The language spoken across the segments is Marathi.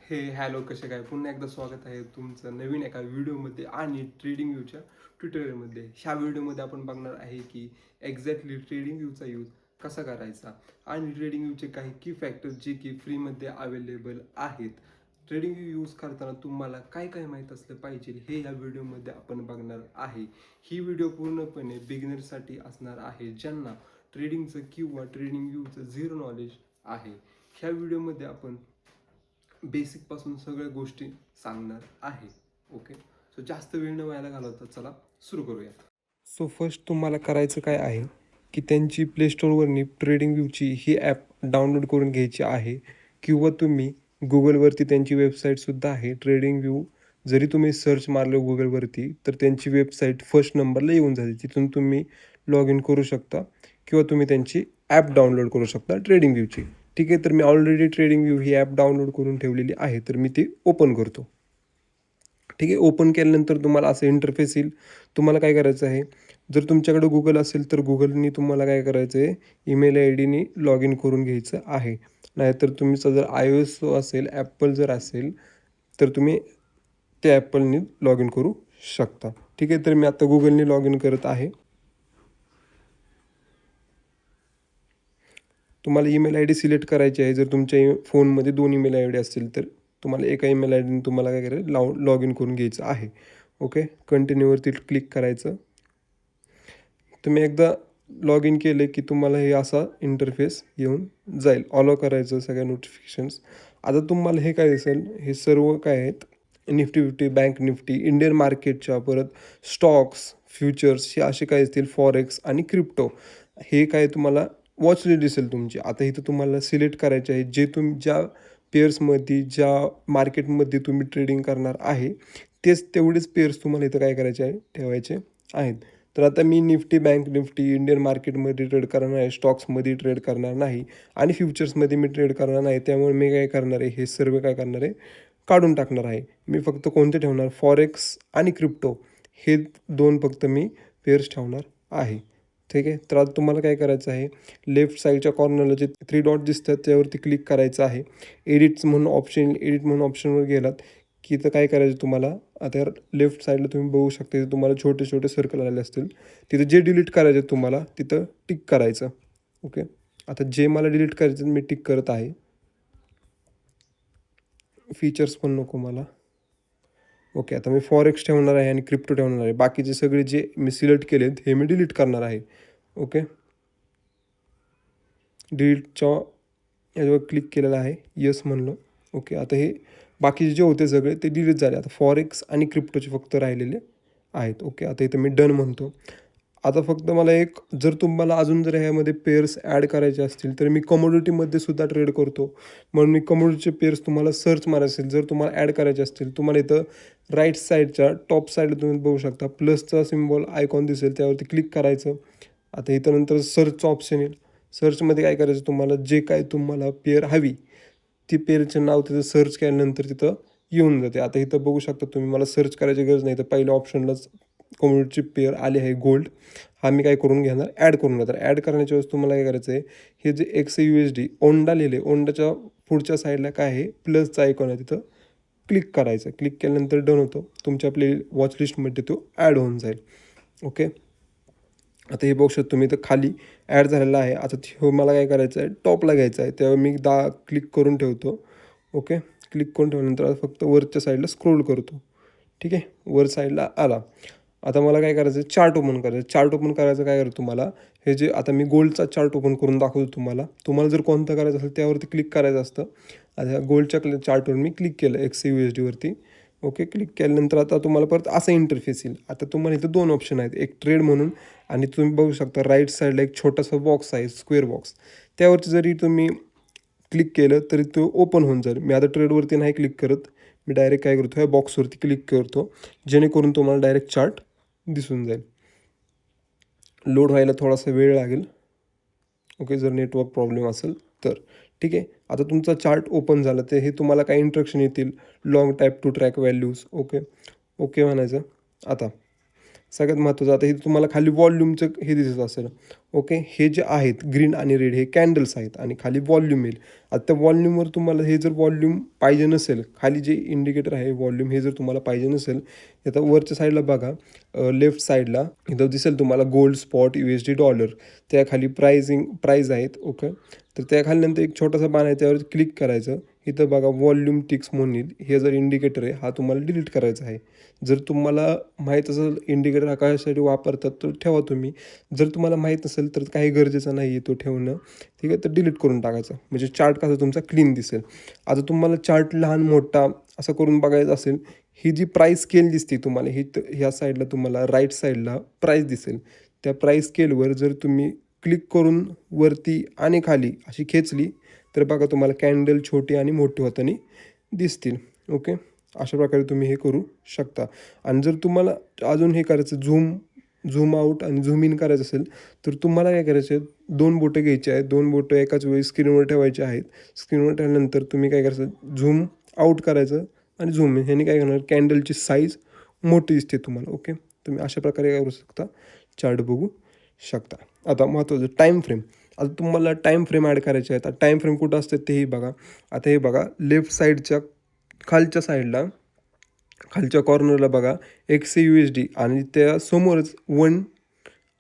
हॅलो, कसे काय? पुन्हा एकदा स्वागत आहे तुमचं नवीन एका व्हिडिओमध्ये आणि ट्रेडिंग व्ह्यूच्या ट्युटोरियलमध्ये. ह्या व्हिडिओमध्ये आपण बघणार आहे की एक्झॅक्टली ट्रेडिंग व्ह्यूचा यूज कसा करायचा आणि ट्रेडिंग व्ह्यूचे काही की फॅक्टर्स जे की फ्रीमध्ये अवेलेबल आहेत. ट्रेडिंग व्यू यूज करताना तुम्हाला काय काय माहीत असलं पाहिजे हे या व्हिडिओमध्ये आपण बघणार आहे. ही व्हिडिओ पूर्णपणे बिगिनरसाठी असणार आहे, ज्यांना ट्रेडिंगचं किंवा ट्रेडिंग व्ह्यूचं झिरो नॉलेज आहे. ह्या व्हिडिओमध्ये आपण बेसिकपासून सगळ्या गोष्टी सांगणार आहे. ओके, सो जास्त वेळ न व्हायला घालवता चला सुरू करूया. सो फर्स्ट तुम्हाला करायचं काय आहे की त्यांची प्ले स्टोअरवरनी ट्रेडिंग व्ह्यूची ही ॲप डाउनलोड करून घ्यायची आहे, किंवा तुम्ही गुगलवरती त्यांची वेबसाईटसुद्धा आहे ट्रेडिंग व्ह्यू. जरी तुम्ही सर्च मारलं गुगलवरती तर त्यांची वेबसाईट फर्स्ट नंबरला येऊन जाते. तिथून तुम्ही लॉग इन करू शकता किंवा तुम्ही त्यांची ॲप डाउनलोड करू शकता ट्रेडिंग व्ह्यूची. ठीक आहे, तर मी ऑलरेडी ट्रेडिंग व्ह्यू ही ॲप डाउनलोड करून ठेवलेली आहे, तर मी ती ओपन करतो. ठीक आहे, ओपन केल्यानंतर तुम्हाला असं इंटरफेस येईल. तुम्हाला काय करायचं आहे, जर तुमच्याकडे गुगल असेल तर गुगलनी तुम्हाला काय करायचं आहे, ईमेल आय डीनी लॉग इन करून घ्यायचं आहे. नाहीतर तुमचं जर iOS असेल, ॲपल जर असेल तर तुम्ही त्या ॲपलनी लॉग इन करू शकता. ठीक आहे, तर मी आता गुगलनी लॉग इन करत आहे. तुम्हाला ईमेल आय डी सिलेक्ट करायची आहे. जर तुमच्या फोनमध्ये 2 ईमेल आय डी असतील तर तुम्हाला एका ईमेल आय डीने तुम्हाला काय करायचं, लॉग इन करून घ्यायचं आहे. ओके, कंटिन्यूवरती क्लिक करायचं. तुम्ही एकदा लॉग इन केले की तुम्हाला हे असा इंटरफेस येऊन जाईल. ऑलो करायचं सगळ्या नोटिफिकेशन्स. आता तुम्हाला हे काय दिसेल, हे सर्व काय आहेत, Nifty fifty, bank Nifty, Indian मार्केटच्या, परत स्टॉक्स, फ्युचर्स हे असे काय असतील, फॉरेक्स आणि क्रिप्टो, हे काय तुम्हाला वॉच लिस्ट दिसेल तुमची. आता इथं तुम्हाला सिलेक्ट करायचे आहे जे ज्या पेअर्समध्ये, ज्या मार्केटमध्ये तुम्ही ट्रेडिंग करणार आहे तेच तेवढेच पेअर्स तुम्हाला इथं काय करायचे आहे, ठेवायचे आहेत. तर आता मी निफ्टी, बँक निफ्टी, इंडियन मार्केटमध्ये ट्रेड करणार आहे, स्टॉक्समध्ये ट्रेड करणार नाही आणि फ्युचर्समध्ये मी ट्रेड करणार नाही. त्यामुळे मी काय करणार आहे, हे सर्व काय करणार आहे, काढून टाकणार आहे. मी फक्त कोणते ठेवणार, फॉरेक्स आणि क्रिप्टो हे 2 फक्त मी पेअर्स ठेवणार आहे. ठीक आहे, तर आता तुम्हाला काय करायचं आहे, लेफ्ट साईडच्या कॉर्नरला जे 3 डॉट दिसतात त्यावरती क्लिक करायचं आहे. एडिट्स म्हणून ऑप्शनवर गेलात की इथं काय करायचं तुम्हाला, आता लेफ्ट साईडला तुम्ही बघू शकता, तिथं तुम्हाला छोटे छोटे सर्कल आलेले असतील. तिथं जे डिलीट करायचे तुम्हाला तिथं टिक करायचं. ओके, आता जे मला डिलीट करायचं मी टिक करत आहे. फीचर्स पण नको मला. ओके, आता मी फॉरेक्स ठेवणार आहे आणि क्रिप्टो ठेवणार आहे. बाकीचे सगळे जे मी सिलेक्ट केलेत हे मी डिलीट करणार आहे. ओके, डिलीटच्या याच्यावर क्लिक केलेलं आहे, यस म्हणलं. ओके, आता हे बाकीचे जे होते सगळे ते डिलीट झाले. आता फॉरेक्स आणि क्रिप्टोचे फक्त राहिलेले आहेत. ओके, आता इथं मी डन म्हणतो. आता फक्त मला एक, जर तुम्हाला अजून जर ह्यामध्ये पेअर्स ॲड करायचे असतील तर मी कमोडिटीमध्ये सुद्धा ट्रेड करतो, म्हणून मी कमोडिटीचे पेअर्स तुम्हाला सर्च मारायचे असेल, जर तुम्हाला ॲड करायचे असतील, तुम्हाला इथं राईट साईडच्या टॉप साईडला तुम्ही बघू शकता प्लसचा सिम्बॉल आयकॉन दिसेल, त्यावरती क्लिक करायचं. आता इथं नंतर सर्चचं ऑप्शन येईल. सर्चमध्ये काय करायचं, तुम्हाला जे काय तुम्हाला पेअर हवी ती पेअरचं नाव तिथं सर्च केल्यानंतर तिथं येऊन जाते. आता इथं बघू शकता तुम्ही, मला सर्च करायची गरज नाही, तर पहिल्या ऑप्शनलाच कम्युनिटीची पेअर आली आहे गोल्ड. हा मी काय करून घेणार, ॲड करून घेणार. ॲड करण्याच्या वेळेस तुम्हाला काय करायचं आहे, हे जे XAUSD ओंडा लिहिले, ओंडाच्या पुढच्या साईडला काय आहे, प्लसचा आयकॉन आहे, तिथं क्लिक करायचं. क्लिक केल्यानंतर डन होतो, तुमच्या आपली वॉच लिस्टमध्ये तो ॲड होऊन जाईल. ओके, आता हे बघू शकतो तुम्ही तर खाली ॲड झालेला आहे. आता हो मला काय करायचं आहे, टॉपला घ्यायचं आहे, तेव्हा मी क्लिक करून ठेवतो. ओके, क्लिक करून ठेवल्यानंतर फक्त वरच्या साईडला स्क्रोल करतो. ठीक आहे, वर साईडला आला. आता मला काय करायचं आहे, चार्ट ओपन करायचं. चार्ट ओपन करायचं काय करतो, तुम्हाला हे जे आता मी गोल्डचा चार्ट ओपन करून दाखवतो तुम्हाला जर कोणतं करायचं असेल त्यावरती क्लिक करायचं असतं. आता गोल्डच्या चार्टवर मी क्लिक केलं XAUSDवरती. ओके, क्लिक केल्यानंतर आता तुम्हाला परत असं इंटरफेस येईल. आता तुम्हाला इथं 2 ऑप्शन आहेत, एक ट्रेड म्हणून आणि तुम्ही बघू शकता राईट साईडला एक छोटासा बॉक्स आहे, स्क्वेअर बॉक्स. त्यावरती जरी तुम्ही क्लिक केलं तरी तो ओपन होऊन जाईल. मी आता ट्रेडवरती नाही क्लिक करत, मी डायरेक्ट काय करतो, ह्या बॉक्सवरती क्लिक करतो, जेणेकरून तुम्हाला डायरेक्ट चार्ट दिसून जाईल. लोड व्हायला थोडासा वेळ लागेल. ओके, जर नेटवर्क प्रॉब्लेम असेल तर. ठीक आहे, आता तुमचा चार्ट ओपन झाला तर हे तुम्हाला काही इंस्ट्रक्शन येतील, long type two track values. Okay, okay म्हणायचं. आता सगळ्यात महत्त्वाचं, आता हे तुम्हाला खाली वॉल्यूमचं हे दिसत असेल. ओके. हे जे आहेत ग्रीन आणि रेड हे कॅन्डल्स आहेत आणि खाली व्हॉल्यूम येईल. आता त्या व्हॉल्यूमवर तुम्हाला हे जर व्हॉल्यूम पाहिजे नसेल, खाली जे इंडिकेटर आहे व्हॉल्यूम हे जर तुम्हाला पाहिजे नसेल, आता वरच्या साईडला बघा, लेफ्ट साईडला इथं दिसेल तुम्हाला गोल्ड स्पॉट USD डॉलर. त्याखाली प्राईज आहेत. ओके. तर त्याखाली नंतर एक छोटासा बाण आहे त्यावर क्लिक करायचं. इथं बघा व्हॉल्यूम टिक्स म्हणून येईल. हे जर इंडिकेटर आहे हा तुम्हाला डिलीट करायचा आहे. जर तुम्हाला माहीत असेल इंडिकेटर हा कशासाठी वापरतात तर ठेवा तुम्ही. जर तुम्हाला माहीत नसेल तर काही गरजेचं नाही आहे तो ठेवणं. ठीक आहे. तर डिलीट करून टाकायचं म्हणजे चार्ट कसा तुमचा क्लीन दिसेल. आता तुम्हाला चार्ट लहान मोठा असं करून बघायचं असेल, ही जी प्राईस स्केल दिसते तुम्हाला ही ह्या साईडला तुम्हाला राईट साईडला प्राईस दिसेल. त्या प्राईस स्केलवर जर तुम्ही क्लिक करून वरती आणि खाली अशी खेचली तर बघा तुम्हाला कॅन्डल छोटी आणि मोठी होताना दिसतील. ओके. अशा प्रकारे तुम्ही हे करू शकता. आणि जर तुम्हाला अजून हे करायचं झूम आऊट आणि झूम इन करायचं असेल तर तुम्हाला काय करायचं आहे, 2 बोटं घ्यायची आहेत. 2 बोटं एकाच वेळी स्क्रीनवर ठेवायची आहेत. स्क्रीनवर ठेवल्यानंतर तुम्ही काय करायचं, झूम आऊट करायचं आणि झूम इन. ह्याने काय करणार, कॅन्डलची साईज मोठी दिसते तुम्हाला. ओके. तुम्ही अशा प्रकारे काय करू शकता, चार्ट बघू शकता. आता महत्त्वाचं टाईम फ्रेम. आता तुम्हाला टाईम फ्रेम ॲड करायचे आहेत. आता टाईम फ्रेम कुठं असतात तेही बघा. आता हे बघा लेफ्ट साईडच्या खालच्या साईडला खालच्या कॉर्नरला बघा XAUSD आणि त्या समोरच 1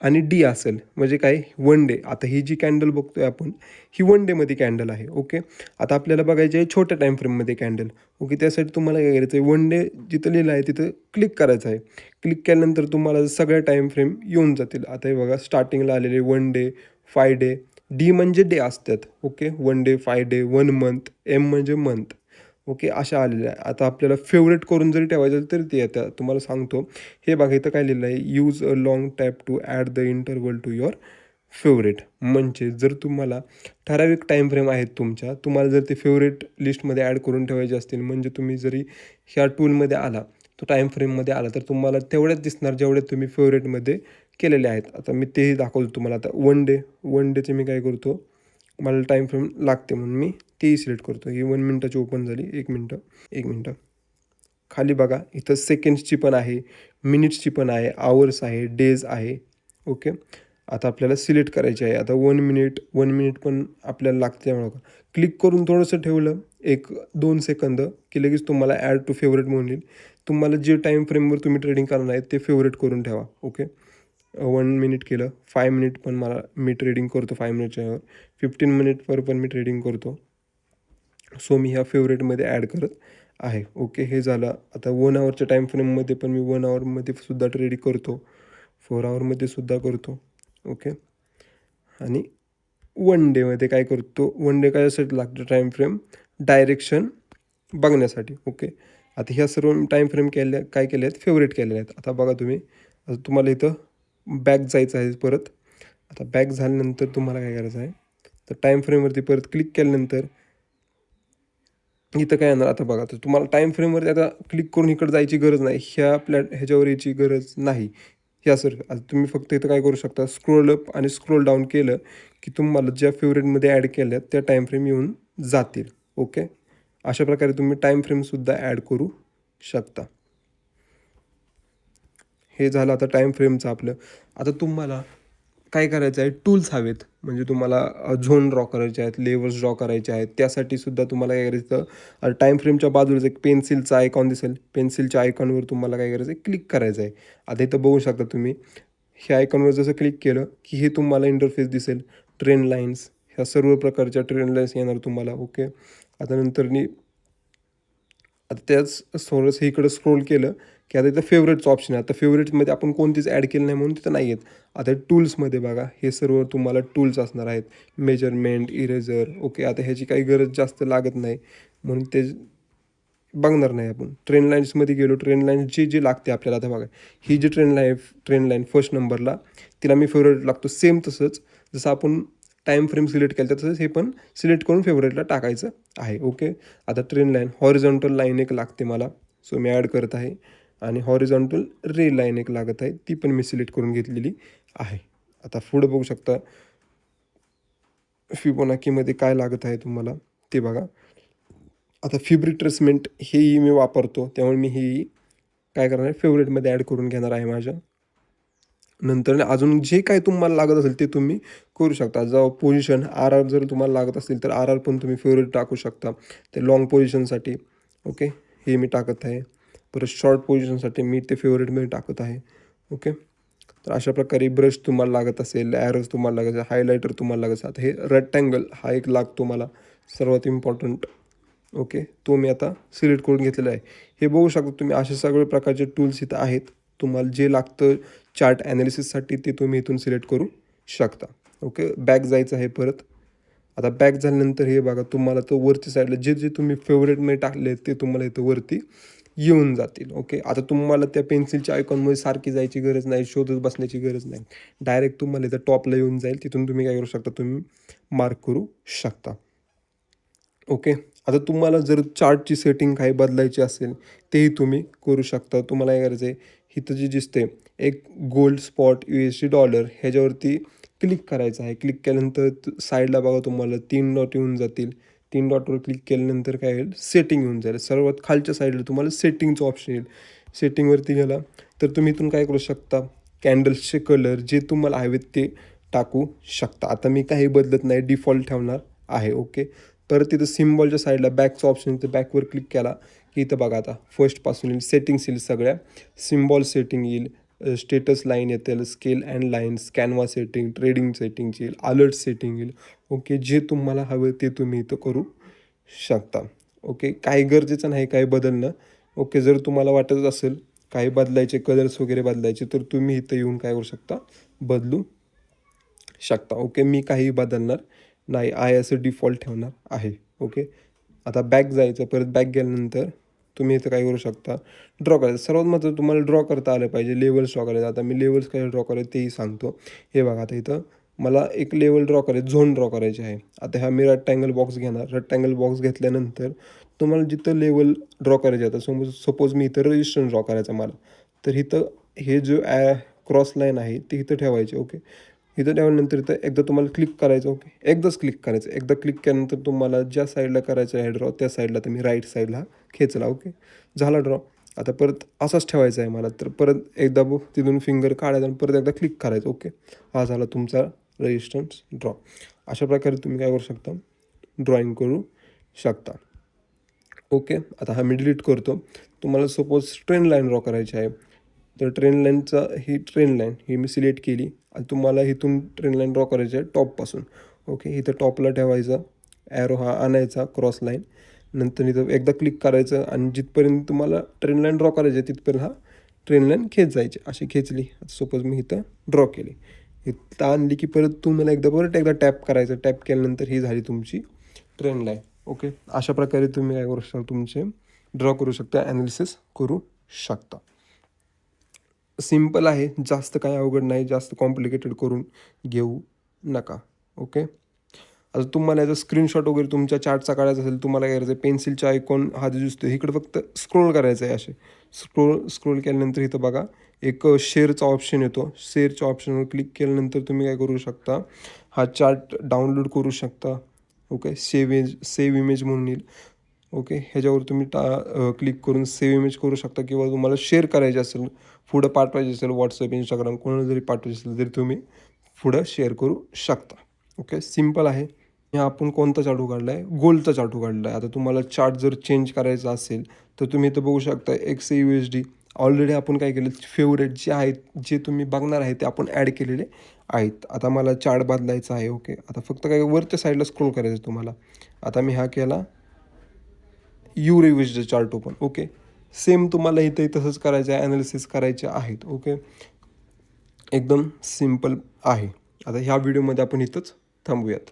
आणि D असेल म्हणजे काय 1 डे. आता ही जी कॅन्डल बघतोय आपण ही 1 डेमध्ये कॅन्डल आहे. ओके. आता आपल्याला बघायचे आहे छोट्या टाईम फ्रेममध्ये कॅन्डल. ओके. त्यासाठी तुम्हाला काय करायचं आहे, 1 डे जिथं लिहिलं आहे तिथं क्लिक करायचं आहे. क्लिक केल्यानंतर तुम्हाला सगळ्या टाईम फ्रेम येऊन जातील. आता हे बघा स्टार्टिंगला आलेले 1 डे, 5 डे, D म्हणजे डे असतात. Okay. 1 day, 5 day, 1 month, M म्हणजे मंथ. ओके. अशा आलेल्या आहे. आता आपल्याला फेवरेट करून जरी ठेवायचं असेल तरी ते येतं. तुम्हाला सांगतो. हे बघा इथं काय लिहिलं आहे, use a long tap to add the interval to your favourite. म्हणजे जर तुम्हाला ठराविक टाईम फ्रेम आहेत तुमच्या, तुम्हाला जर ते फेवरेट लिस्टमध्ये ॲड करून ठेवायचे असतील म्हणजे तुम्ही जरी ह्या टूलमध्ये आला, तो टाईम फ्रेममध्ये आला तर तुम्हाला तेवढ्याच दिसणार जेवढे तुम्ही फेवरेटमध्ये केलेले आहेत. आता मी तेही दाखवतो तुम्हाला. आता 1 डेचे मी काय करतो, मला टाईम फ्रेम लागते म्हणून मी तेही सिलेक्ट करतो. ही 1 मिनटाची ओपन झाली. 1 मिनटं. खाली बघा इथं सेकंड्सची पण आहे, मिनिट्सची पण आहे, आवर्स आहे, डेज आहे. ओके. आता आपल्याला सिलेक्ट करायची आहे. आता 1 मिनिट पण आपल्याला लागते. त्यामुळे क्लिक करून थोडंसं ठेवलं 1-2 सेकंद की लगेच तुम्हाला ॲड टू फेवरेट म्हणून येईल. तुम्हाला जे टाईम फ्रेमवर तुम्ही ट्रेडिंग करणार आहे ते फेवरेट करून ठेवा. ओके. 1 मिनिट केलं, 5 मिनिट पण मी ट्रेडिंग करतो 5 मिनिटच्यावर, 15 मिनिटवर पण मी ट्रेडिंग करतो. सो मी ह्या फेवरेटमध्ये ॲड करत आहे. ओके. हे झालं. आता 1 आवरच्या टाईम फ्रेममध्ये पण मी 1 आवरमध्ये सुद्धा ट्रेडिंग करतो, 4 आवरमध्ये सुद्धा करतो. ओके. आणि 1 डेमध्ये काय करतो, 1 डे कशासाठी लागतं टाईम फ्रेम, डायरेक्शन बघण्यासाठी. ओके. आता ह्या सर्व टाईम फ्रेम काय केले आहेत, फेवरेट केलेले आहेत. आता बघा तुम्ही, आता तुम्हाला इथं बॅक जायचं आहे परत. आता बॅक झाल्यानंतर तुम्हाला काय करायचं आहे, तर टाईम फ्रेमवरती परत क्लिक केल्यानंतर इथं काय येणार, आता बघा तर तुम्हाला टाईम फ्रेमवरती आता क्लिक करून इकडे जायची गरज नाही. ह्याच्यावर यायची गरज नाही. आता तुम्ही फक्त इथं काय करू शकता, स्क्रोल अप आणि स्क्रोल डाऊन केलं की तुम्हाला ज्या फेवरेटमध्ये ॲड केल्या त्या टाईम फ्रेम येऊन जातील. ओके. अशा प्रकारे तुम्ही टाईम फ्रेमसुद्धा ॲड करू शकता. हे झालं आता टाईम फ्रेमचं आपलं. आता तुम्हाला काय करायचं आहे, टूल्स हवेत. म्हणजे तुम्हाला झोन ड्रॉ करायचे आहेत, लेवर्स ड्रॉ करायचे आहेत. त्यासाठी सुद्धा तुम्हाला काय करायचं, टाईम फ्रेमच्या बाजूलाच एक पेन्सिलचा आयकॉन दिसेल. पेन्सिलच्या आयकॉनवर तुम्हाला काय करायचं आहे, क्लिक करायचं आहे. आता इथं बघू शकता तुम्ही, ह्या आयकॉनवर जसं क्लिक केलं की हे तुम्हाला इंटरफेस दिसेल. ट्रेंड लाईन्स, ह्या सर्व प्रकारच्या ट्रेंड लाईन्स येणार तुम्हाला. ओके. आता नंतरनी आता त्याच थोडंसं इकडं स्क्रोल केलं की आता इथं फेवरेटचं ऑप्शन आहे. आता फेवरेटमध्ये आपण कोणतीच ॲड केलं नाही म्हणून तिथं नाही आहेत. आता टूल्समध्ये बघा हे सर्व तुम्हाला टूल्स असणार आहेत. Measurement, eraser. ओके. आता ह्याची काही गरज जास्त लागत नाही म्हणून ते बघणार नाही आपण. ट्रेंड लाईन्समध्ये गेलो, ट्रेंड लाईन जी लागते आपल्याला. आता बघा ही जी ट्रेंड लाईन फर्स्ट नंबरला तिला मी फेवरेट लागतो. सेम तसंच जसं आपण टाईम फ्रेम सिलेक्ट केलं तसंच हे पण सिलेक्ट करून फेवरेटला टाकायचं आहे. ओके. आता ट्रेंड लाईन हॉरिझॉन्टल लाईन एक लागते मला, सो मी ॲड करत आहे. आणि हॉरिझॉन्टल रे लाईन एक लागत आहे, ती पण मी सिलेक्ट करून घेतलेली आहे. आता पुढं बघू शकता फिबोनाकीमध्ये काय लागत आहे तुम्हाला ते बघा. आता फिब रिट्रेसमेंट हेही मी वापरतो, त्यामुळे मी ही काय करणार आहे, फेवरेटमध्ये ॲड करून घेणार आहे माझ्या. नंतर अजून जे काही तुम्हाला लागत असेल ते तुम्ही करू शकता. जेव्हा पोझिशन आर आर जर तुम्हाला लागत असतील तर आर आर पण तुम्ही फेवरेट टाकू शकता ते लॉंग पोझिशनसाठी. ओके, हे मी टाकत आहे. परत शॉर्ट पोझिशनसाठी मी ते फेवरेटमध्ये टाकत आहे. ओके, तर अशा प्रकारे ब्रश तुम्हाला लागत असेल, ॲरोज तुम्हाला लागत असेल, हायलायटर तुम्हाला लागत असेल. हे रेक्टँगल हा एक लागतो मला सर्वात इम्पॉर्टंट. ओके, तो मी आता सिलेक्ट करून घेतलेला आहे. हे बघू शकता तुम्ही असे सगळे प्रकारचे टूल्स इथं आहेत. तुम्हाला जे लागतं चार्ट ॲनालिसिससाठी ते तुम्ही इथून सिलेक्ट करू शकता. ओके, बॅक जायचं आहे परत. आता बॅक झाल्यानंतर हे बघा तुम्हाला तो वरती साईडला जे जे तुम्ही फेवरेटमध्ये टाकले ते तुम्हाला इथं वरती येऊन जातील. ओके, आता तुम्हाला त्या पेन्सिलच्या आयकॉनमध्ये सारखी जायची गरज नाही, शोधत बसण्याची गरज नाही. डायरेक्ट तुम्हाला इथं टॉपला येऊन जाईल. तिथून तुम्ही काय करू शकता, तुम्ही मार्क करू शकता. ओके, आता तुम्हाला जर चार्टची सेटिंग काही बदलायची असेल तेही तुम्ही करू शकता. तुम्हाला काय करायचं आहे, इथं जे दिसते एक गोल्ड स्पॉट USD डॉलर ह्याच्यावरती क्लिक करायचं आहे. क्लिक केल्यानंतर साईडला बघा तुम्हाला 3 डॉट येऊन जातील. 3 डॉटवर क्लिक केल्यानंतर काय होईल, सेटिंग येऊन जाईल. सर्वात खालच्या साईडला तुम्हाला सेटिंगचं ऑप्शन येईल. सेटिंगवरती गेला तर तुम्ही इथून काय करू शकता, कॅन्डल्सचे कलर जे तुम्हाला हवेत ते टाकू शकता. आता मी काही बदलत नाही, डिफॉल्ट ठेवणार आहे. ओके, परत तिथं सिम्बॉलच्या साईडला बॅकचं ऑप्शन, इथं बॅकवर क्लिक केला की इथं बघा आता फर्स्टपासून येईल सेटिंग्स येईल. सगळ्या सिम्बॉल सेटिंग येईल, स्टेटस लाईन येतील, scale and lines, canvas setting, trading सेटिंगची येईल, अलर्ट सेटिंग येईल. ओके, जे तुम्हाला हवं ते तुम्ही इथं करू शकता. ओके, काही गरजेचं नाही काही बदलणं. ओके, जर तुम्हाला वाटत असेल काही बदलायचे, कलर्स वगैरे बदलायचे, तर तुम्ही इथं येऊन काय करू शकता, बदलू शकता. ओके, मी काही बदलणार नाही आहे, असं डिफॉल्ट ठेवणार आहे. ओके, आता बॅक जायचं. परत बॅक गेल्यानंतर तुम्ही इथं काय करू शकता, ड्रॉ करायचं. सर्वात महत्त्वाचं तुम्हाला ड्रॉ करता आलं पाहिजे, लेवल्स ड्रॉ करायचं. आता मी लेवल्स काय ड्रॉ करायचं तेही सांगतो. हे बघा, आता इथं मला एक लेवल ड्रॉ करायचं, झोन ड्रॉ करायचे आहे. आता ह्या मी रेक्टँगल बॉक्स घेणार. रेक्टँगल बॉक्स घेतल्यानंतर तुम्हाला जिथं लेवल ड्रॉ करायचे, आता सपोज मी इथं रजिस्ट्रेशन ड्रॉ करायचं मला, तर इथं हे जो क्रॉस लाईन आहे ते इथं ठेवायचे. ओके, इथं ठेवल्यानंतर इथं एकदा तुम्हाला क्लिक करायचं. ओके, एकदाच क्लिक करायचं. एकदा क्लिक केल्यानंतर तुम्हाला ज्या साईडला करायचं आहे ड्रॉ त्या साईडला तुम्ही राईट साईडला खेचला. ओके, झाला ड्रॉ. आता परत असाच ठेवायचा आहे मला, तर परत एकदा तिथून फिंगर काढायचं आणि परत एकदा क्लिक करायचं. ओके, हा झाला तुमचा रेजिस्टन्स ड्रॉ. अशा प्रकारे तुम्ही काय करू शकता, ड्रॉइंग करू शकता. ओके, आता हा मी डिलीट करतो. तुम्हाला सपोज ट्रेन लाईन ड्रॉ करायची आहे, तर ट्रेन लाईनचा ही ट्रेन लाईन ही मी सिलेक्ट केली आणि तुम्हाला इथून ट्रेन लाईन ड्रॉ करायची आहे टॉपपासून. ओके, इथं टॉपला ठेवायचा, ॲरो हा आणायचा क्रॉस लाईन, नंतर इथं एकदा क्लिक करायचं आणि जिथपर्यंत तुम्हाला ट्रेन लाईन ड्रॉ करायची आहे तिथपर्यंत हा ट्रेन लाईन खेचायची. अशी खेचली, सपोज मी इथं ड्रॉ केली, इथं आणली की परत तुम्हाला परत एकदा टॅप करायचं. टॅप केल्यानंतर ही झाली तुमची ट्रेन लाईन. ओके, अशा प्रकारे तुम्ही काय करू शकता, तुमचे ड्रॉ करू शकता, ॲनालिसिस करू शकता. सिम्पल आहे, जास्त काही अवघड नाही, जास्त कॉम्प्लिकेटेड करून घेऊ नका. ओके, आता तुम्हाला याचा स्क्रीनशॉट वगैरे तुमच्या चार्टचा काढायचा असेल, तुम्हाला काय करायचं आहे, पेन्सिलच्या आयकॉन हा जो दिसतो इकडे फक्त स्क्रोल करायचं आहे. असे स्क्रोल केल्यानंतर इथं बघा एक शेअरचा ऑप्शन येतो. शेअरच्या ऑप्शनवर क्लिक केल्यानंतर तुम्ही काय करू शकता, हा चार्ट डाउनलोड करू शकता. ओके, सेव्ह इमेज म्हणून येईल. ओके, ह्याच्यावर तुम्ही क्लिक करून सेव्ह इमेज करू शकता, किंवा तुम्हाला शेअर करायचे असेल, पुढं पाठवायचे असेल व्हॉट्सअप, इंस्टाग्राम, कोणाला जरी पाठवायचे असेल तरी तुम्ही पुढं शेअर करू शकता. ओके, सिम्पल आहे. आपण कोणता चार्ट उघडला आहे, गोल्डचा चार्ट उघडला आहे. आता तुम्हाला चार्ट जर चेंज करायचा असेल तर तुम्ही इथं बघू शकता XAUSD ऑलरेडी आपण काय केलं, फेवरेट जे आहेत जे तुम्ही बघणार आहे ते आपण ॲड केलेले आहेत. आता मला चार्ट बदलायचा आहे. ओके, आता फक्त काय वरच्या साईडला स्क्रोल करायचं तुम्हाला. आता मी हा केला USD chart open. Okay, same तुम्हाला इथे तसंच करायचं आहे, ॲनालिसिस करायचे आहेत. ओके, एकदम सिम्पल आहे. आता ह्या व्हिडिओमध्ये आपण इथंच थांबूयात.